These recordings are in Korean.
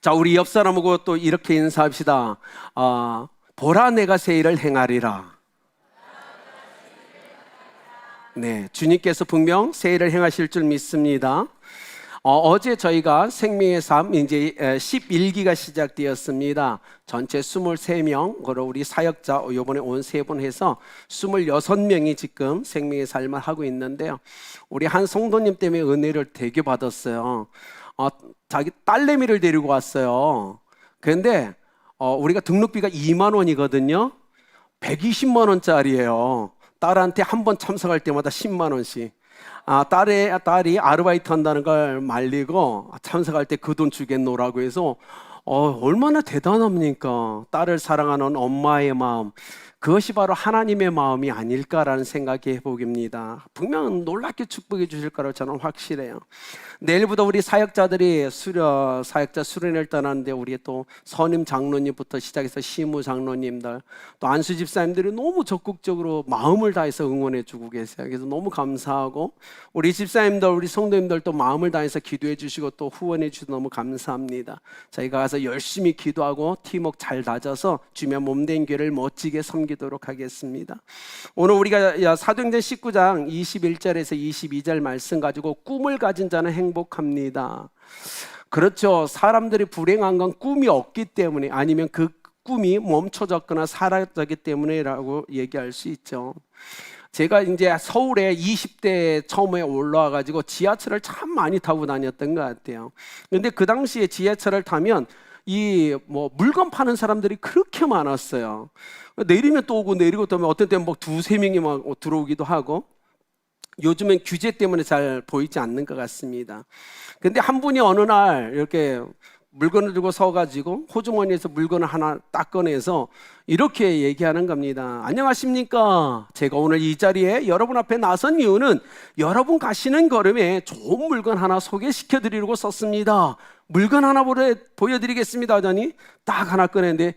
자, 우리 옆 사람하고 또 이렇게 인사합시다. 보라 내가 새 일을 행하리라. 네, 주님께서 분명 새 일을 행하실 줄 믿습니다. 어제 저희가 생명의 삶 이제 11기가 시작되었습니다. 전체 23명, 그리고 우리 사역자 이번에 온 3분 해서 26명이 지금 생명의 삶을 하고 있는데요. 우리 한 성도님 때문에 은혜를 되게 받았어요. 자기 딸내미를 데리고 왔어요. 그런데 우리가 등록비가 2만 원이거든요. 120만 원짜리예요. 딸한테 한 번 참석할 때마다 10만 원씩. 딸이 아르바이트 한다는 걸 말리고 참석할 때 그 돈 주겠노라고 해서 얼마나 대단합니까? 딸을 사랑하는 엄마의 마음, 그것이 바로 하나님의 마음이 아닐까라는 생각이 해보깁니다. 분명 놀랍게 축복해 주실 거라고 저는 확실해요. 내일부터 우리 사역자들이 사역자 수련회를 떠나는데 우리 또 선임 장로님부터 시작해서 시무 장로님들 또 안수 집사님들이 너무 적극적으로 마음을 다해서 응원해 주고 계세요. 그래서 너무 감사하고 우리 집사님들 우리 성도님들 또 마음을 다해서 기도해 주시고 또 후원해 주셔서 너무 감사합니다. 저희가 가서 열심히 기도하고 팀워크 잘 다져서 주면 몸된 교회를 멋지게 섬기도록 하겠습니다. 오늘 우리가 사도행전 19장 21절에서 22절 말씀 가지고 꿈을 가진 자는 행복합니다. 그렇죠. 사람들이 불행한 건 꿈이 없기 때문에 아니면 그 꿈이 멈춰졌거나 사라졌기 때문에라고 얘기할 수 있죠. 제가 이제 서울에 20대 처음에 올라와 가지고 지하철을 참 많이 타고 다녔던 것 같아요. 근데 그 당시에 지하철을 타면 물건 파는 사람들이 그렇게 많았어요. 내리면 또 오고 내리고 또 오면 어떤 때는 두세 명이 막 들어오기도 하고 요즘엔 규제 때문에 잘 보이지 않는 것 같습니다. 근데 한 분이 어느 날 이렇게 물건을 들고 서가지고 호주머니에서 물건을 하나 딱 꺼내서 이렇게 얘기하는 겁니다. 안녕하십니까? 제가 오늘 이 자리에 여러분 앞에 나선 이유는 여러분 가시는 걸음에 좋은 물건 하나 소개시켜 드리려고 썼습니다. 물건 하나 보여드리겠습니다 하더니 딱 하나 꺼냈는데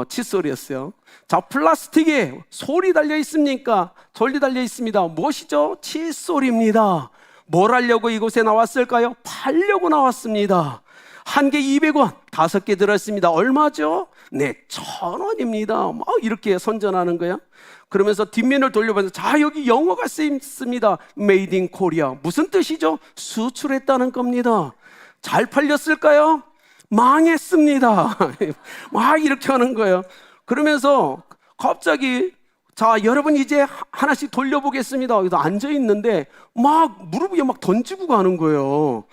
칫솔이었어요. 자, 플라스틱에 솔이 달려 있습니까? 솔이 달려 있습니다. 무엇이죠? 칫솔입니다. 뭘 하려고 이곳에 나왔을까요? 팔려고 나왔습니다. 한 개 200원, 5개 들었습니다. 얼마죠? 네, 1,000원입니다. 막 이렇게 선전하는 거예요. 그러면서 뒷면을 돌려보면서 자, 여기 영어가 쓰여 있습니다. Made in Korea. 무슨 뜻이죠? 수출했다는 겁니다. 잘 팔렸을까요? 망했습니다. 막 이렇게 하는 거예요. 그러면서 갑자기 자, 여러분 이제 하나씩 돌려보겠습니다. 여기서 앉아 있는데 막 무릎 위에 막 던지고 가는 거예요.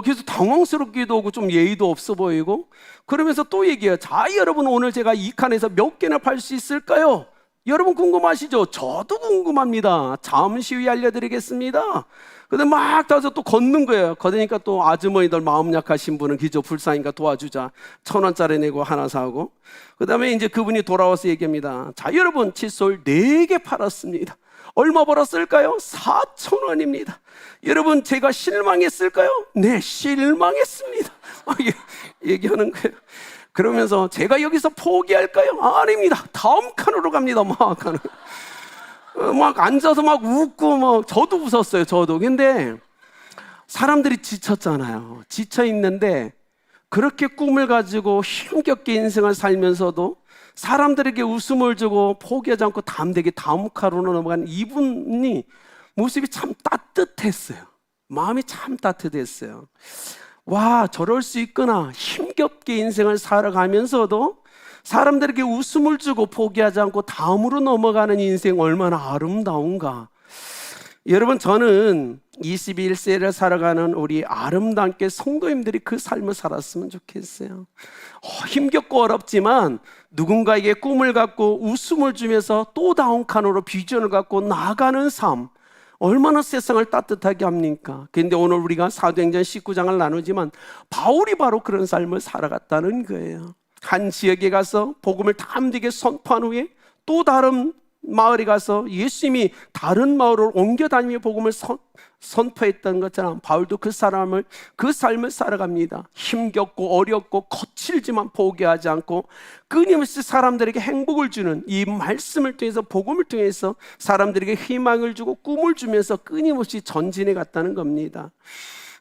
그래서 당황스럽기도 하고 좀 예의도 없어 보이고 그러면서 또 얘기해요. 자, 여러분 오늘 제가 이 칸에서 몇 개나 팔 수 있을까요? 여러분 궁금하시죠? 저도 궁금합니다. 잠시 후에 알려드리겠습니다. 근데 막 따서 또 걷는 거예요. 걷으니까 또 아주머니들 마음 약하신 분은 기저 불쌍하니까 도와주자 1,000원짜리 내고 하나 사고 그 다음에 이제 그분이 돌아와서 얘기합니다. 자, 여러분 칫솔 4개 팔았습니다. 얼마 벌었을까요? 4,000원입니다. 여러분 제가 실망했을까요? 네, 실망했습니다. 얘기하는 거예요. 그러면서 제가 여기서 포기할까요? 아닙니다. 다음 칸으로 갑니다. 막 앉아서 막 웃고 저도 웃었어요. 저도. 근데 사람들이 지쳤잖아요. 지쳐 있는데 그렇게 꿈을 가지고 힘겹게 인생을 살면서도 사람들에게 웃음을 주고 포기하지 않고 담대게 다음 칸으로 넘어간 이분이 모습이 참 따뜻했어요. 마음이 참 따뜻했어요. 와, 저럴 수 있구나. 힘겹게 인생을 살아가면서도 사람들에게 웃음을 주고 포기하지 않고 다음으로 넘어가는 인생 얼마나 아름다운가. 여러분, 저는 21세를 살아가는 우리 아름답게 성도님들이 그 삶을 살았으면 좋겠어요. 힘겹고 어렵지만 누군가에게 꿈을 갖고 웃음을 주면서 또 다음 칸으로 비전을 갖고 나아가는 삶, 얼마나 세상을 따뜻하게 합니까? 그런데 오늘 우리가 사도행전 19장을 나누지만 바울이 바로 그런 삶을 살아갔다는 거예요. 한 지역에 가서 복음을 담대게 선포한 후에 또 다른 마을에 가서 예수님이 다른 마을을 옮겨 다니며 복음을 선포했던 것처럼 바울도 그 삶을 살아갑니다. 힘겹고 어렵고 거칠지만 포기하지 않고 끊임없이 사람들에게 행복을 주는 이 말씀을 통해서 복음을 통해서 사람들에게 희망을 주고 꿈을 주면서 끊임없이 전진해 갔다는 겁니다.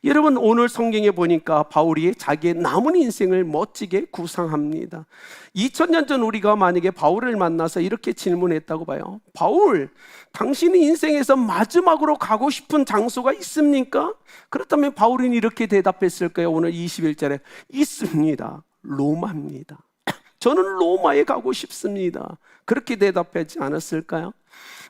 여러분, 오늘 성경에 보니까 바울이 자기의 남은 인생을 멋지게 구상합니다. 2000년 전 우리가 만약에 바울을 만나서 이렇게 질문했다고 봐요. 바울, 당신이 인생에서 마지막으로 가고 싶은 장소가 있습니까? 그렇다면 바울은 이렇게 대답했을 거예요. 오늘 21절에 있습니다. 로마입니다. 저는 로마에 가고 싶습니다. 그렇게 대답하지 않았을까요?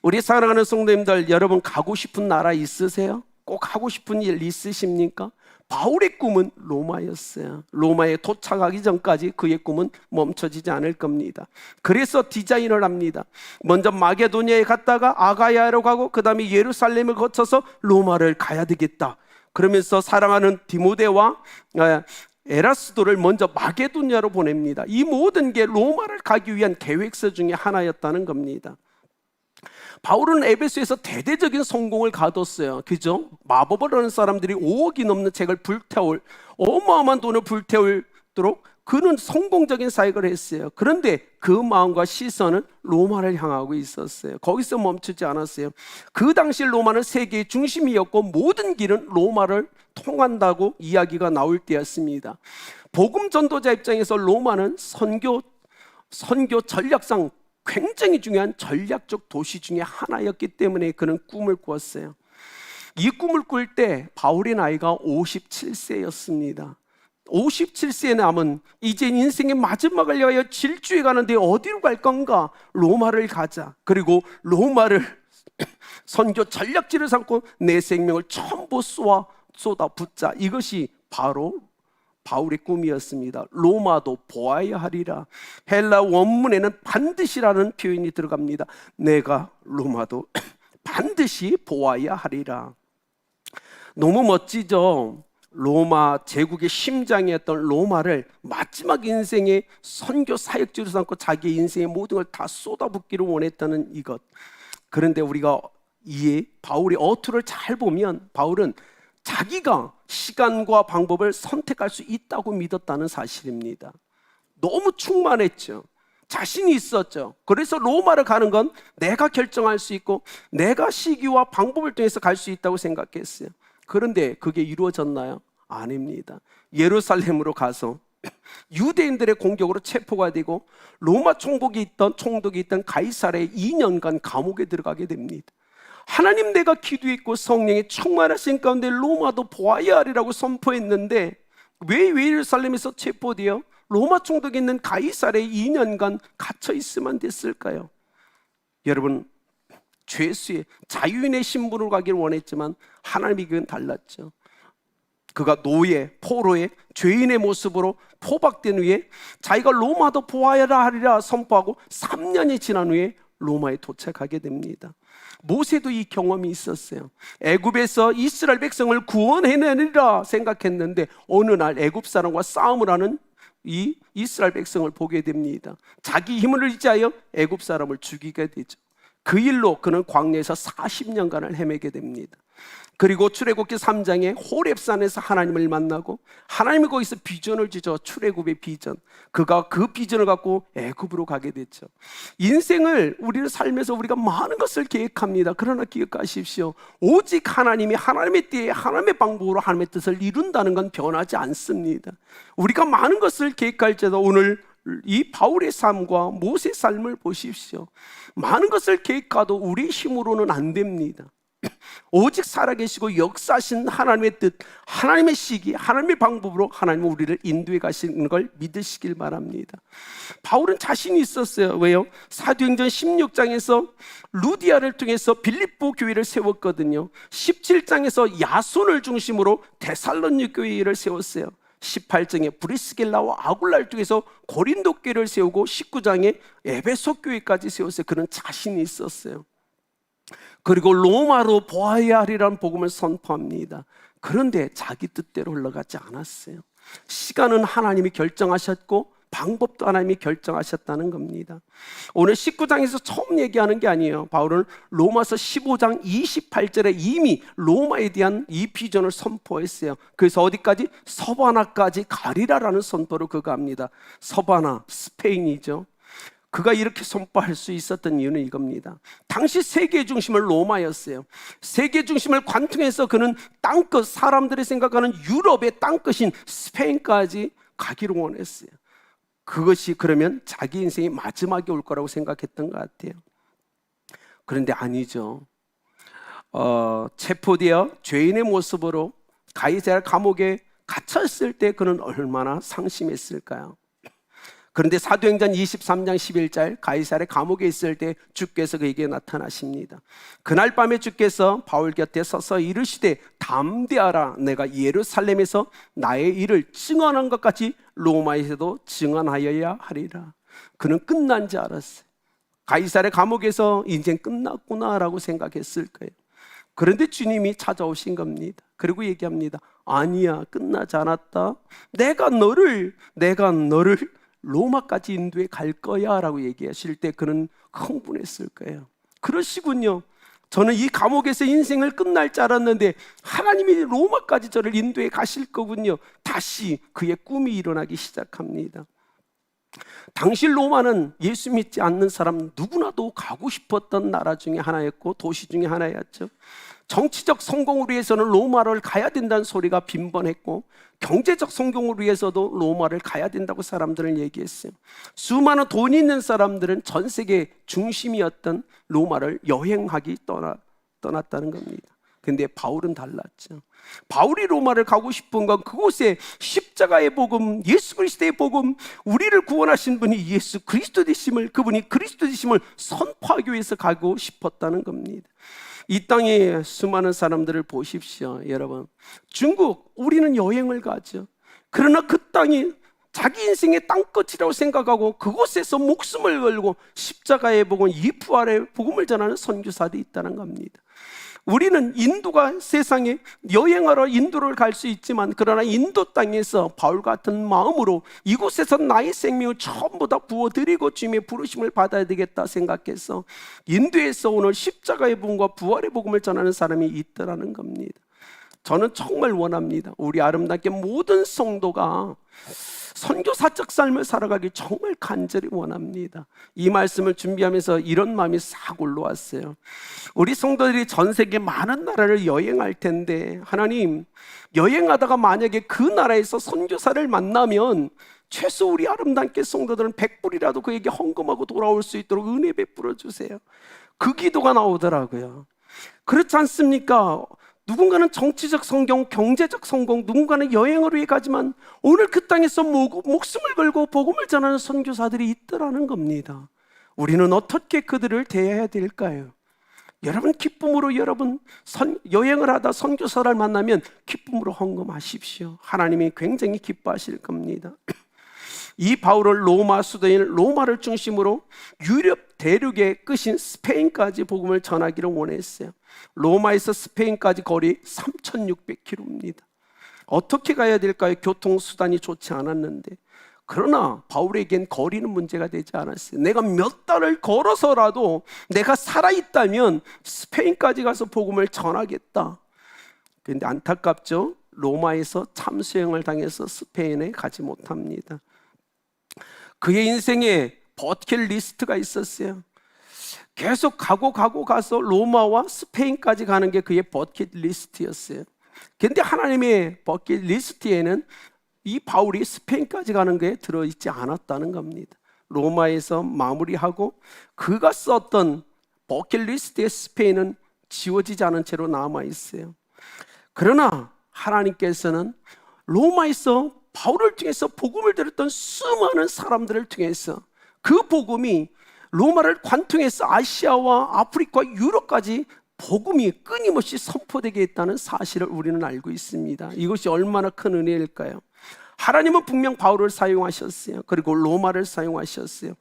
우리 사랑하는 성도님들, 여러분 가고 싶은 나라 있으세요? 꼭 하고 싶은 일 있으십니까? 바울의 꿈은 로마였어요. 로마에 도착하기 전까지 그의 꿈은 멈춰지지 않을 겁니다. 그래서 디자인을 합니다. 먼저 마게도니아에 갔다가 아가야로 가고 그 다음에 예루살렘을 거쳐서 로마를 가야 되겠다. 그러면서 사랑하는 디모데와 에라스도를 먼저 마게도니아로 보냅니다. 이 모든 게 로마를 가기 위한 계획서 중에 하나였다는 겁니다. 바울은 에베소에서 대대적인 성공을 거뒀어요. 그죠? 마법을 하는 사람들이 5억이 넘는 책을 불태울, 어마어마한 돈을 불태우도록 그는 성공적인 사역을 했어요. 그런데 그 마음과 시선은 로마를 향하고 있었어요. 거기서 멈추지 않았어요. 그 당시 로마는 세계의 중심이었고 모든 길은 로마를 통한다고 이야기가 나올 때였습니다. 복음 전도자 입장에서 로마는 선교 전략상 굉장히 중요한 전략적 도시 중에 하나였기 때문에 그는 꿈을 꾸었어요. 이 꿈을 꿀 때 바울의 나이가 57세였습니다. 57세에 남은 이제 인생의 마지막을 위하여 질주해 가는데 어디로 갈 건가? 로마를 가자. 그리고 로마를 선교 전략지를 삼고 내 생명을 전부 쏟아붓자. 이것이 바로 바울의 꿈이었습니다. 로마도 보아야 하리라. 헬라 원문에는 반드시라는 표현이 들어갑니다. 내가 로마도 반드시 보아야 하리라. 너무 멋지죠? 로마 제국의 심장이었던 로마를 마지막 인생의 선교 사역지로 삼고 자기의 인생의 모든 걸 다 쏟아붓기를 원했다는 이것. 그런데 우리가 바울의 어투를 잘 보면 바울은 자기가 시간과 방법을 선택할 수 있다고 믿었다는 사실입니다. 너무 충만했죠. 자신이 있었죠. 그래서 로마를 가는 건 내가 결정할 수 있고 내가 시기와 방법을 통해서 갈 수 있다고 생각했어요. 그런데 그게 이루어졌나요? 아닙니다. 예루살렘으로 가서 유대인들의 공격으로 체포가 되고 로마 총독이 있던 가이사랴에 2년간 감옥에 들어가게 됩니다. 하나님, 내가 기도했고 성령의 충만하신 가운데 로마도 보아야 하리라고 선포했는데 왜 예루살렘에서 체포되어 로마 총독에 있는 가이사랴에 2년간 갇혀 있으면 됐을까요? 여러분, 죄수의 자유인의 신분으로 가기를 원했지만 하나님의 그건 달랐죠. 그가 포로의 죄인의 모습으로 포박된 후에 자기가 로마도 보아야 하리라 선포하고 3년이 지난 후에 로마에 도착하게 됩니다. 모세도 이 경험이 있었어요. 애굽에서 이스라엘 백성을 구원해내리라 생각했는데 어느 날 애굽 사람과 싸움을 하는 이 이스라엘 백성을 보게 됩니다. 자기 힘을 의지하여 애굽 사람을 죽이게 되죠. 그 일로 그는 광야에서 40년간을 헤매게 됩니다. 그리고 출애굽기 3장에 호렙산에서 하나님을 만나고 하나님이 거기서 비전을 주죠. 출애굽의 비전. 그가 그 비전을 갖고 애굽으로 가게 됐죠. 인생을 우리를 살면서 우리가 많은 것을 계획합니다. 그러나 기억하십시오. 오직 하나님이 하나님의 때에 하나님의 방법으로 하나님의 뜻을 이룬다는 건 변하지 않습니다. 우리가 많은 것을 계획할지라도 오늘 이 바울의 삶과 모세의 삶을 보십시오. 많은 것을 계획해도 우리의 힘으로는 안 됩니다. 오직 살아계시고 역사하신 하나님의 뜻, 하나님의 시기, 하나님의 방법으로 하나님은 우리를 인도해 가시는 걸 믿으시길 바랍니다. 바울은 자신이 있었어요. 왜요? 사도행전 16장에서 루디아를 통해서 빌립보 교회를 세웠거든요. 17장에서 야손을 중심으로 데살로니가 교회를 세웠어요. 18장에 브리스길라와 아굴라를 통해서 고린도 교회를 세우고 19장에 에베소 교회까지 세웠어요. 그는 자신이 있었어요. 그리고 로마로 보아야 하리라는 복음을 선포합니다. 그런데 자기 뜻대로 흘러가지 않았어요. 시간은 하나님이 결정하셨고 방법도 하나님이 결정하셨다는 겁니다. 오늘 19장에서 처음 얘기하는 게 아니에요. 바울은 로마서 15장 28절에 이미 로마에 대한 이 비전을 선포했어요. 그래서 어디까지? 서바나까지 가리라라는 선포를 그가 합니다. 서바나, 스페인이죠. 그가 이렇게 선포할 수 있었던 이유는 이겁니다. 당시 세계의 중심은 로마였어요. 세계 중심을 관통해서 그는 땅끝, 사람들이 생각하는 유럽의 땅끝인 스페인까지 가기를 원했어요. 그것이 그러면 자기 인생의 마지막이 올 거라고 생각했던 것 같아요. 그런데 아니죠. 체포되어 죄인의 모습으로 가이사랴 감옥에 갇혔을 때 그는 얼마나 상심했을까요? 그런데 사도행전 23장 11절 가이사랴 감옥에 있을 때 주께서 그에게 나타나십니다. 그날 밤에 주께서 바울 곁에 서서 이르시되 담대하라, 내가 예루살렘에서 나의 일을 증언한 것 같이 로마에서도 증언하여야 하리라. 그는 끝난 줄 알았어요. 가이사랴 감옥에서 인생 끝났구나라고 생각했을 거예요. 그런데 주님이 찾아오신 겁니다. 그리고 얘기합니다. 아니야, 끝나지 않았다. 내가 너를 로마까지 인도해 갈 거야 라고 얘기하실 때 그는 흥분했을 거예요. 그러시군요. 저는 이 감옥에서 인생을 끝날 줄 알았는데 하나님이 로마까지 저를 인도해 가실 거군요. 다시 그의 꿈이 일어나기 시작합니다. 당시 로마는 예수 믿지 않는 사람 누구나도 가고 싶었던 나라 중에 하나였고 도시 중에 하나였죠. 정치적 성공을 위해서는 로마를 가야 된다는 소리가 빈번했고, 경제적 성공을 위해서도 로마를 가야 된다고 사람들은 얘기했어요. 수많은 돈 있는 사람들은 전 세계 중심이었던 로마를 여행하기 떠났다는 겁니다. 근데 바울은 달랐죠. 바울이 로마를 가고 싶은 건 그곳에 십자가의 복음, 예수 그리스도의 복음, 우리를 구원하신 분이 예수 그리스도 되심을, 그분이 그리스도 되심을 선포하기 위해서 가고 싶었다는 겁니다. 이 땅에 수많은 사람들을 보십시오. 여러분, 중국, 우리는 여행을 가죠. 그러나 그 땅이 자기 인생의 땅끝이라고 생각하고 그곳에서 목숨을 걸고 십자가의 복음, 이 부활의 복음을 전하는 선교사들이 있다는 겁니다. 우리는 인도가 세상에 여행하러 인도를 갈 수 있지만, 그러나 인도 땅에서 바울 같은 마음으로 이곳에서 나의 생명을 전부 다 부어드리고 주님의 부르심을 받아야 되겠다 생각해서 인도에서 오늘 십자가의 복음과 부활의 복음을 전하는 사람이 있더라는 겁니다. 저는 정말 원합니다. 우리 아름답게 모든 성도가 선교사적 삶을 살아가길 정말 간절히 원합니다. 이 말씀을 준비하면서 이런 마음이 싹 올라왔어요. 우리 성도들이 전 세계 많은 나라를 여행할 텐데, 하나님, 여행하다가 만약에 그 나라에서 선교사를 만나면 최소 우리 아름답게 성도들은 100불이라도 그에게 헌금하고 돌아올 수 있도록 은혜 베풀어 주세요. 그 기도가 나오더라고요. 그렇지 않습니까? 누군가는 정치적 성공, 경제적 성공, 누군가는 여행을 위해 가지만 오늘 그 땅에서 목숨을 걸고 복음을 전하는 선교사들이 있더라는 겁니다. 우리는 어떻게 그들을 대해야 될까요? 여러분, 기쁨으로 여행을 하다 선교사를 만나면 기쁨으로 헌금하십시오. 하나님이 굉장히 기뻐하실 겁니다. 이 바울은 로마 수도인 로마를 중심으로 유럽 대륙의 끝인 스페인까지 복음을 전하기를 원했어요. 로마에서 스페인까지 거리 3,600km입니다. 어떻게 가야 될까요? 교통수단이 좋지 않았는데. 그러나 바울에겐 거리는 문제가 되지 않았어요. 내가 몇 달을 걸어서라도 내가 살아있다면 스페인까지 가서 복음을 전하겠다. 그런데 안타깝죠. 로마에서 참수형을 당해서 스페인에 가지 못합니다. 그의 인생에 버킷리스트가 있었어요. 계속 가서 로마와 스페인까지 가는 게 그의 버킷리스트였어요. 그런데 하나님의 버킷리스트에는 이 바울이 스페인까지 가는 게 들어있지 않았다는 겁니다. 로마에서 마무리하고 그가 썼던 버킷리스트의 스페인은 지워지지 않은 채로 남아있어요. 그러나 하나님께서는 로마에서 바울을 통해서 복음을 들었던 수많은 사람들을 통해서 그 복음이 로마를 관통해서 아시아와 아프리카, 유럽까지 복음이 끊임없이 선포되게 했다는 사실을 우리는 알고 있습니다. 이것이 얼마나 큰 은혜일까요? 하나님은 분명 바울을 사용하셨어요. 그리고 로마를 사용하셨어요.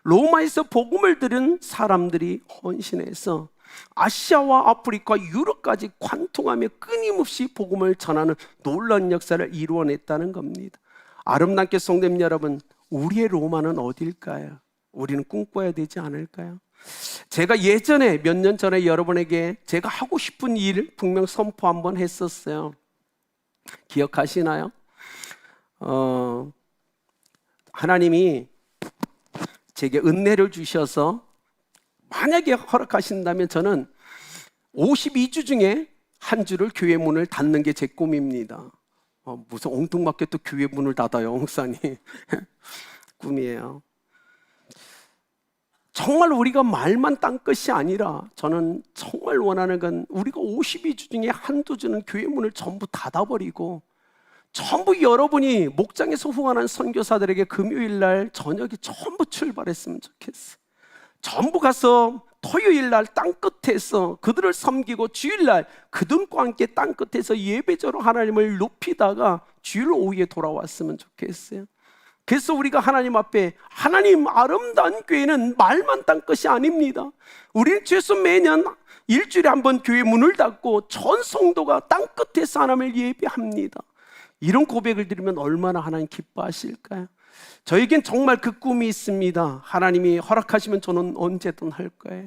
로마에서 복음을 들은 사람들이 헌신해서 아시아와 아프리카, 유럽까지 관통하며 끊임없이 복음을 전하는 놀라운 역사를 이루어냈다는 겁니다. 아름답게 성도님 여러분, 우리의 로마는 어딜까요? 우리는 꿈꿔야 되지 않을까요? 제가 예전에 몇 년 전에 여러분에게 제가 하고 싶은 일 분명 선포 한번 했었어요. 기억하시나요? 하나님이 제게 은혜를 주셔서 만약에 허락하신다면 저는 52주 중에 한 주를 교회 문을 닫는 게 제 꿈입니다. 무슨 엉뚱맞게 또 교회 문을 닫아요, 목사님. 꿈이에요. 정말 우리가 말만 딴 것이 아니라 저는 정말 원하는 건 우리가 52주 중에 한두 주는 교회 문을 전부 닫아버리고 전부 여러분이 목장에서 후원한 선교사들에게 금요일 날 저녁에 전부 출발했으면 좋겠어요. 전부 가서 토요일 날 땅끝에서 그들을 섬기고 주일 날 그들과 함께 땅끝에서 예배자로 하나님을 높이다가 주일 오후에 돌아왔으면 좋겠어요. 그래서 우리가 하나님 앞에 하나님 아름다운 교회는 말만 딴 것이 아닙니다. 우리는 최소 매년 일주일에 한 번 교회 문을 닫고 전 성도가 땅끝에서 하나님을 예배합니다. 이런 고백을 드리면 얼마나 하나님 기뻐하실까요? 저에겐 정말 그 꿈이 있습니다. 하나님이 허락하시면 저는 언제든 할 거예요.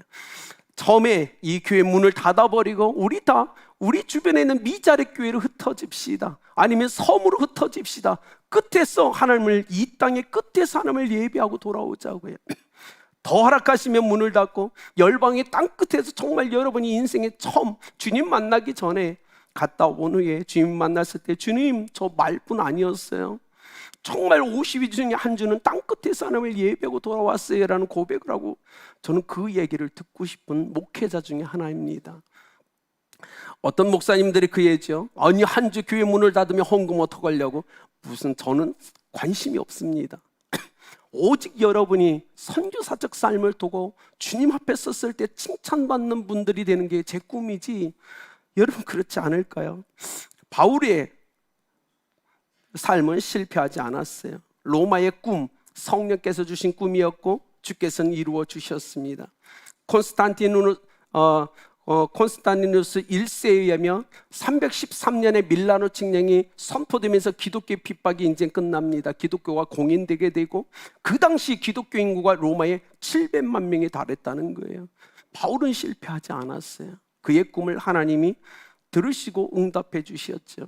처음에 이 교회 문을 닫아버리고 우리 주변에 있는 미자립 교회로 흩어집시다. 아니면 섬으로 흩어집시다. 끝에서 하나님을 이 땅의 끝에서 하나님을 예배하고 돌아오자고요. 더 허락하시면 문을 닫고 열방의 땅 끝에서 정말 여러분이 인생에 처음 주님 만나기 전에 갔다 온 후에 주님 만났을 때 주님 저 말뿐 아니었어요. 정말 52주 중에 한 주는 땅끝에서 하나님을 예배하고 돌아왔어요 라는 고백을 하고 저는 그 얘기를 듣고 싶은 목회자 중에 하나입니다. 어떤 목사님들이 그 얘기죠. 아니 한 주 교회 문을 닫으면 헌금 어떡하려고. 무슨 저는 관심이 없습니다. 오직 여러분이 선교사적 삶을 두고 주님 앞에 섰을 때 칭찬받는 분들이 되는 게 제 꿈이지 여러분 그렇지 않을까요? 바울의 삶은 실패하지 않았어요. 로마의 꿈, 성령께서 주신 꿈이었고 주께서는 이루어 주셨습니다. 콘스탄티누스 1세에 의하면 313년에 밀라노 칙령이 선포되면서 기독교의 핍박이 이제 끝납니다. 기독교가 공인되게 되고 그 당시 기독교 인구가 로마에 700만 명에 달했다는 거예요. 바울은 실패하지 않았어요. 그의 꿈을 하나님이 들으시고 응답해 주셨죠.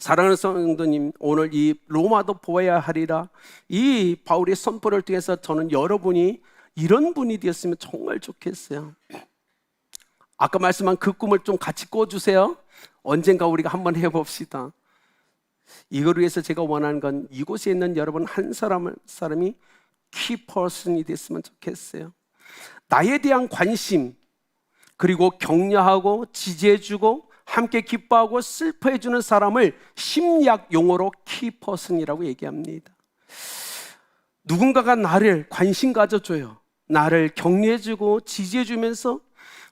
사랑하는 성도님, 오늘 이 로마도 보아야 하리라 이 바울의 선포를 통해서 저는 여러분이 이런 분이 되었으면 정말 좋겠어요. 아까 말씀한 그 꿈을 좀 같이 꿔주세요. 언젠가 우리가 한번 해봅시다. 이걸 위해서 제가 원하는 건 이곳에 있는 여러분 한 사람이 키퍼슨이 됐으면 좋겠어요. 나에 대한 관심 그리고 격려하고 지지해주고 함께 기뻐하고 슬퍼해주는 사람을 심리학 용어로 키퍼슨이라고 얘기합니다. 누군가가 나를 관심 가져줘요. 나를 격려해주고 지지해주면서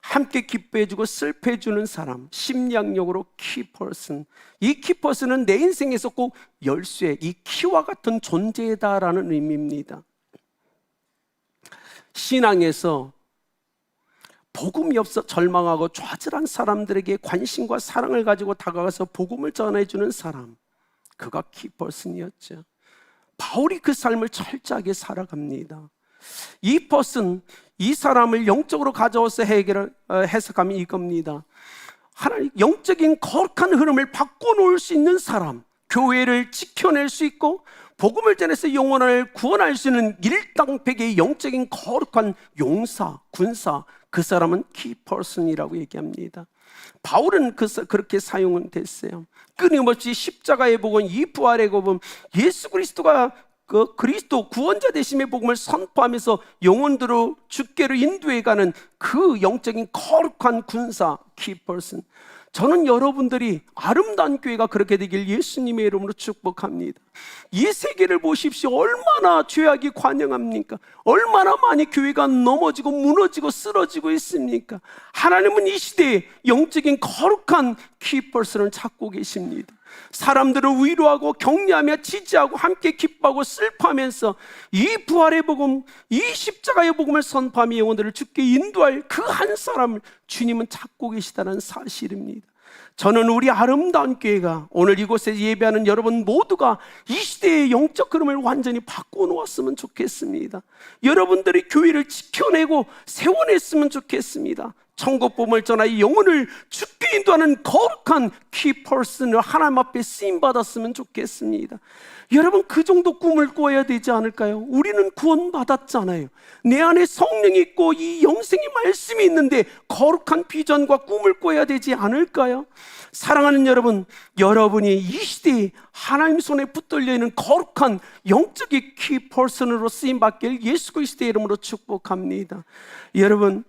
함께 기뻐해주고 슬퍼해주는 사람, 심리학용어로 키퍼슨. 이 키퍼슨은 내 인생에서 꼭 열쇠, 이 키와 같은 존재다라는 의미입니다. 신앙에서 복음이 없어 절망하고 좌절한 사람들에게 관심과 사랑을 가지고 다가가서 복음을 전해주는 사람, 그가 키퍼슨이었죠. 바울이 그 삶을 철저하게 살아갑니다. 이 퍼슨, 이 사람을 영적으로 가져와서 해석하면 이겁니다. 하나님 영적인 거룩한 흐름을 바꿔놓을 수 있는 사람, 교회를 지켜낼 수 있고 복음을 전해서 영혼을 구원할 수 있는 일당백의 영적인 거룩한 용사, 군사, 그 사람은 키퍼슨이라고 얘기합니다. 바울은 그렇게 사용은 됐어요. 끊임없이 십자가의 복음, 이 부활의 복음, 예수 그리스도가 그리스도 구원자 되심의 복음을 선포하면서 영혼들을 주께로 인도해가는 그 영적인 거룩한 군사 키퍼슨. 저는 여러분들이 아름다운 교회가 그렇게 되길 예수님의 이름으로 축복합니다. 이 세계를 보십시오. 얼마나 죄악이 관영합니까? 얼마나 많이 교회가 넘어지고 무너지고 쓰러지고 있습니까? 하나님은 이 시대에 영적인 거룩한 키퍼슨을 찾고 계십니다. 사람들을 위로하고 격려하며 지지하고 함께 기뻐하고 슬퍼하면서 이 부활의 복음, 이 십자가의 복음을 선포하며 영혼들을 주께 인도할 그 한 사람을 주님은 찾고 계시다는 사실입니다. 저는 우리 아름다운 교회가 오늘 이곳에 예배하는 여러분 모두가 이 시대의 영적 흐름을 완전히 바꿔놓았으면 좋겠습니다. 여러분들이 교회를 지켜내고 세워냈으면 좋겠습니다. 천국 복음을 전하여 영혼을 죽게 인도하는 거룩한 키퍼슨을 하나님 앞에 쓰임받았으면 좋겠습니다. 여러분, 그 정도 꿈을 꿔야 되지 않을까요? 우리는 구원받았잖아요. 내 안에 성령이 있고 이 영생의 말씀이 있는데 거룩한 비전과 꿈을 꿔야 되지 않을까요? 사랑하는 여러분, 여러분이 이 시대에 하나님 손에 붙들려 있는 거룩한 영적인 키퍼슨으로 쓰임받길 예수 그리스도의 이름으로 축복합니다. 여러분,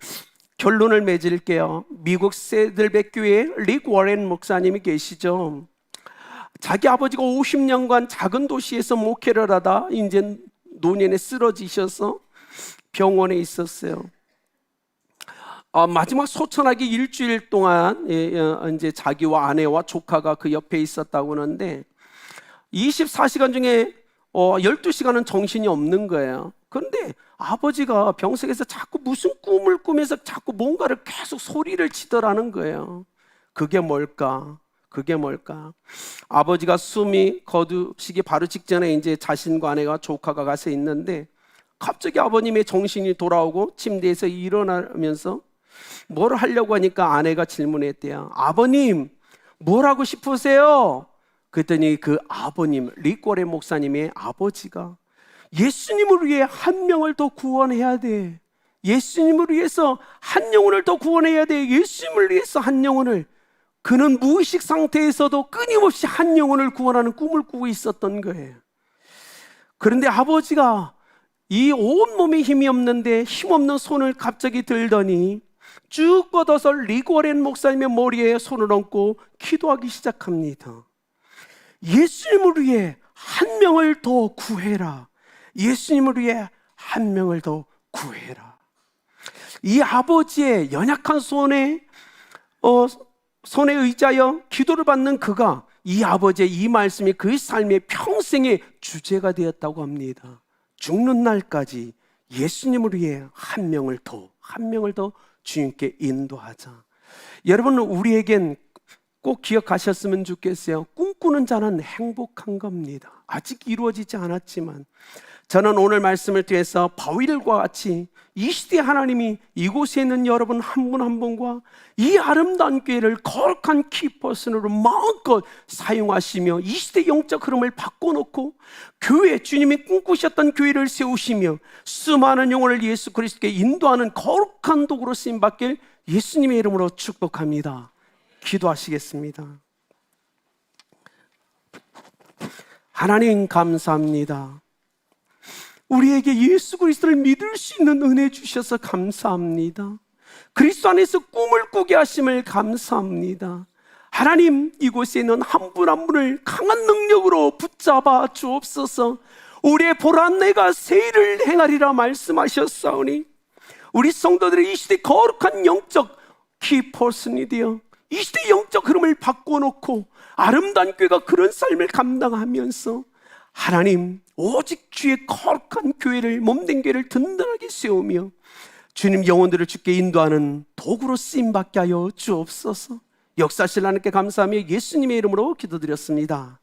결론을 맺을게요. 미국 세들백 교회에 릭 워렌 목사님이 계시죠. 자기 아버지가 50년간 작은 도시에서 목회를 하다 이제 노년에 쓰러지셔서 병원에 있었어요. 마지막 소천하기 일주일 동안 이제 자기와 아내와 조카가 그 옆에 있었다고 하는데 24시간 중에 12시간은 정신이 없는 거예요. 그런데 아버지가 병석에서 자꾸 무슨 꿈을 꾸면서 자꾸 뭔가를 계속 소리를 치더라는 거예요. 그게 뭘까? 아버지가 숨이 거두시기 바로 직전에 이제 자신과 아내가 조카가 가서 있는데 갑자기 아버님의 정신이 돌아오고 침대에서 일어나면서 뭘 하려고 하니까 아내가 질문했대요. 아버님, 뭘 하고 싶으세요? 그랬더니 그 아버님, 리꼬레 목사님의 아버지가 예수님을 위해 한 명을 더 구원해야 돼. 예수님을 위해서 한 영혼을 더 구원해야 돼. 예수님을 위해서 한 영혼을. 그는 무의식 상태에서도 끊임없이 한 영혼을 구원하는 꿈을 꾸고 있었던 거예요. 그런데 아버지가 이 온몸에 힘이 없는데 힘없는 손을 갑자기 들더니 쭉 뻗어서 리고렌 목사님의 머리에 손을 얹고 기도하기 시작합니다. 예수님을 위해 한 명을 더 구해라. 예수님을 위해 한 명을 더 구해라. 이 아버지의 연약한 손에 의지하여 기도를 받는 그가 이 아버지의 이 말씀이 그의 삶의 평생의 주제가 되었다고 합니다. 죽는 날까지 예수님을 위해 한 명을 더 주님께 인도하자. 여러분, 우리에겐 꼭 기억하셨으면 좋겠어요. 꿈꾸는 자는 행복한 겁니다. 아직 이루어지지 않았지만 저는 오늘 말씀을 통해서 바울과 같이 이 시대에 하나님이 이곳에 있는 여러분 한 분 한 분과 이 아름다운 교회를 거룩한 키퍼슨으로 마음껏 사용하시며 이 시대 영적 흐름을 바꿔놓고 교회, 주님이 꿈꾸셨던 교회를 세우시며 수많은 영혼을 예수 그리스도께 인도하는 거룩한 도구로 쓰임받길 예수님의 이름으로 축복합니다. 기도하시겠습니다. 하나님, 감사합니다. 우리에게 예수 그리스도를 믿을 수 있는 은혜 주셔서 감사합니다. 그리스도 안에서 꿈을 꾸게 하심을 감사합니다. 하나님, 이곳에 있는 한 분 한 분을 강한 능력으로 붙잡아 주옵소서. 우리의 보란 내가 새 일을 행하리라 말씀하셨사오니 우리 성도들의 이 시대 거룩한 영적 키퍼슨이 되어 이 시대 영적 흐름을 바꿔놓고 아름다운 교회가 그런 삶을 감당하면서 하나님, 오직 주의 거룩한 교회를, 몸된 교회를 든든하게 세우며 주님 영혼들을 주께 인도하는 도구로 쓰임받게 하여 주옵소서. 역사하실 하나님께 감사하며 예수님의 이름으로 기도드렸습니다.